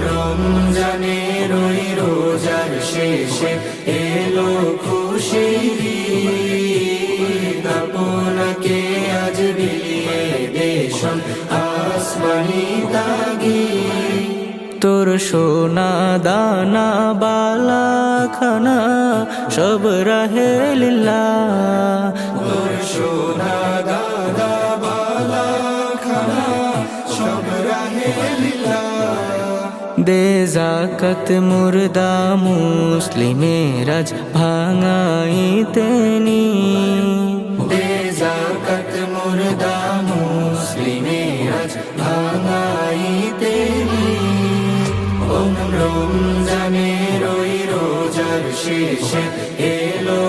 রমজানের ওই রোজার শেষে এলো খুশির ঈদ, আপনাকে আজ বিলিয়ে দেশন আসমানি তাগিদ। তোর সোনা দানা বালা খানা সব রাহে লিল্লাহ, তোর সোনা দানা বালা খানা সব রাহে লিল্লাহ। দে যাকাত মুর্দা মুসলিমের আজ ভাঙাইতে নি, দে যাকাত মুর্দা মুসলিমের আজ ভাঙাইতে নি। রমজানের ওই রোজার শেষে এলো